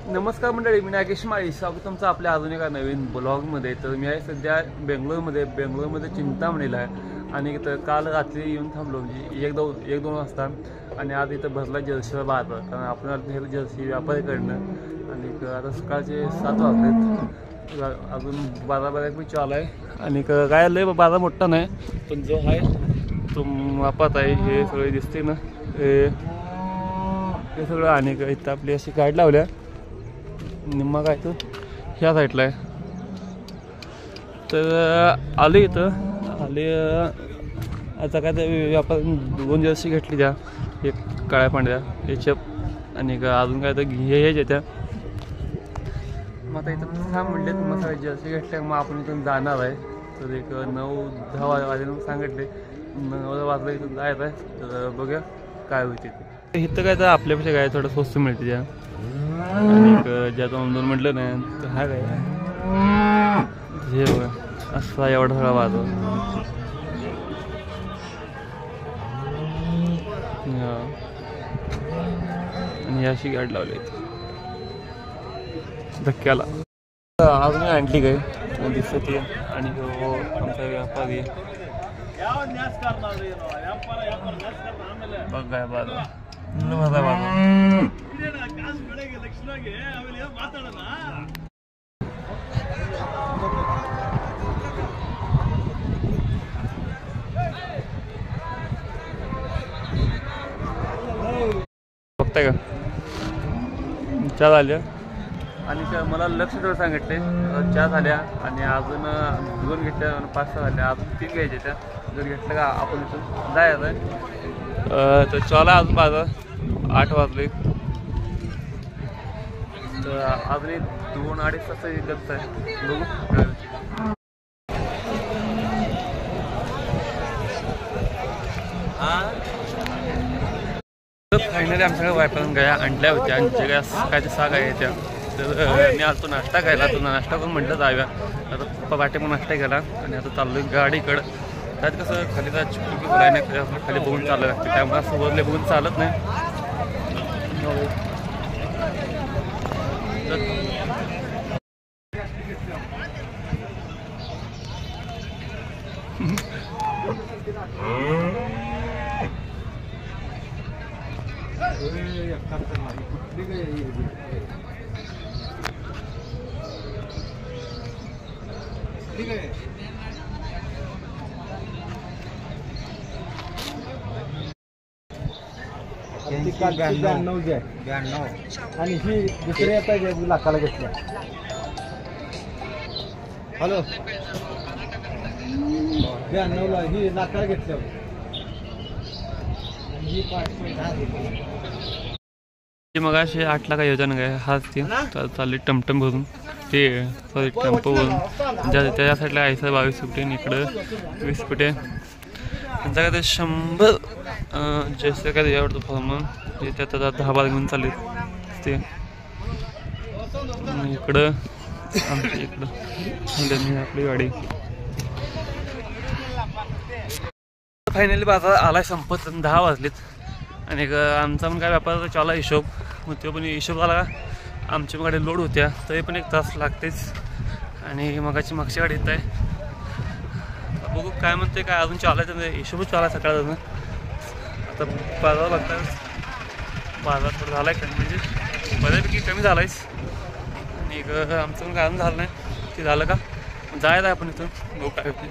नमस्कार मंडळी, मी नागेश माळी. स्वागत तुमचं आपल्या अजून एका नवीन ब्लॉगमध्ये. तर मी आहे सध्या बेंगलोरमध्ये चिंतामणीला आहे. आणि इथं काल रात्री येऊन थांबलो, म्हणजे एक दोन वाजता. आणि आज इथं भरला जर्सीला बाजार, कारण आपण जर्सी व्यापारीकडनं. आणि आता सकाळचे 7 वाजलेत, अजून बाजार बऱ्यापैकी चालू आहे. आणि काय लय बाजार मोठा नाही, पण जो आहे तो वापरत आहे. हे सगळे दिसते ना, हे सगळं. आणि इथं आपली अशी गाडी लावल्या निम्मा काय तो ह्या साईडला आहे. तर आले इथं आता काय तर आपण 2 जर्सी घेतली त्या, एक काळ्या पांढऱ्या याच्या, आणि अजून काय तर हेच येत्या. मग आता इथं म्हटले मग सगळ्या जर्सी घेतल्या, मग आपण इथून जाणार आहे. तर एक 9-10 वाजले सांगितले, 9 वाजता इथून जायचं आहे. तर बघूया काय होईल तिथे. इथं काय तर आपल्यापेक्षा काय थोडं स्वस्त मिळते त्या. आणि ज्याचं आंदोलन म्हटलं नाही तर हा काय हे बघा, असा एवढा सगळा वाजव. आणि अशी गाडी लावली धक्क्याला. अजून आणली काय दिसत आहे. आणि आमचा व्यापारी बघ काय बाजू माझा बाजू. बघताय का चहा झाल्या. आणि मला लक्ष ठेवून सांगितले चहा झाल्या, आणि अजून 2 घेतल्या, 5-6 झाल्या, अजून 3 घ्यायच्या. त्या जर घेतलं का आपण इथून जायचं आहे. तर चला अजून बाजार 8 वाजले. तर अजून 2-2.5 तास गत आहे. बघू फायनली आमच्याकडे वायफाय गाया आणल्या होत्या. आणि जे काय 6 गाय त्या. तर मी आलो नाश्ता खायला. तर नाश्ता करून म्हटलं जाऊया. आता पप्पा वाटे मग नाश्ता केला, आणि आता चाललो गाडीकडं. त्यात कसं खाली तर चुकी बोलाय नाही, आपलं खाली बघून चाललं लागते, त्यामुळे असं वरले बघून चालत नाही. ठीक आहे. आणि ही दुसऱ्या येतात लाखाला घेतल्या. हॅलो 92ला ही लाखाला घेतल्या. मग असे 8 लाख योजना काय हाच ते चालली टमटम भरून. ते सॉरी टेम्पो भरून त्या साईडला आहे 22 फुटे, आणि इकडं 20 फुटे. त्यांचा काय ते 100 जास्त काय यावरतो फॉर्म. त्यात 10-12 घेऊन चालले ते. इकडं आमच्या इकडं आपली गाडी. फायनली बाजार आलाय संपत. 10 वाजलेत. आणि आमचा पण काय व्यापार चालू हिशोब. मग तो पण हिशोब झाला का आमच्या गाडी लोड होत्या, तरी पण 1 तास लागतेच. आणि मागची गाडी येत आहे. बघू काय म्हणते, काय अजून चालायचं नाही, हिशोबच चालला सकाळचं. आता बाजार बघता बाजार थोडं झाला आहे कमी, म्हणजे बऱ्यापैकी कमी झाला आहेच. आणि आमचं पण काय अजून झालं नाही. ते झालं का जायचं आहे आपण इथून. बघू काय होते.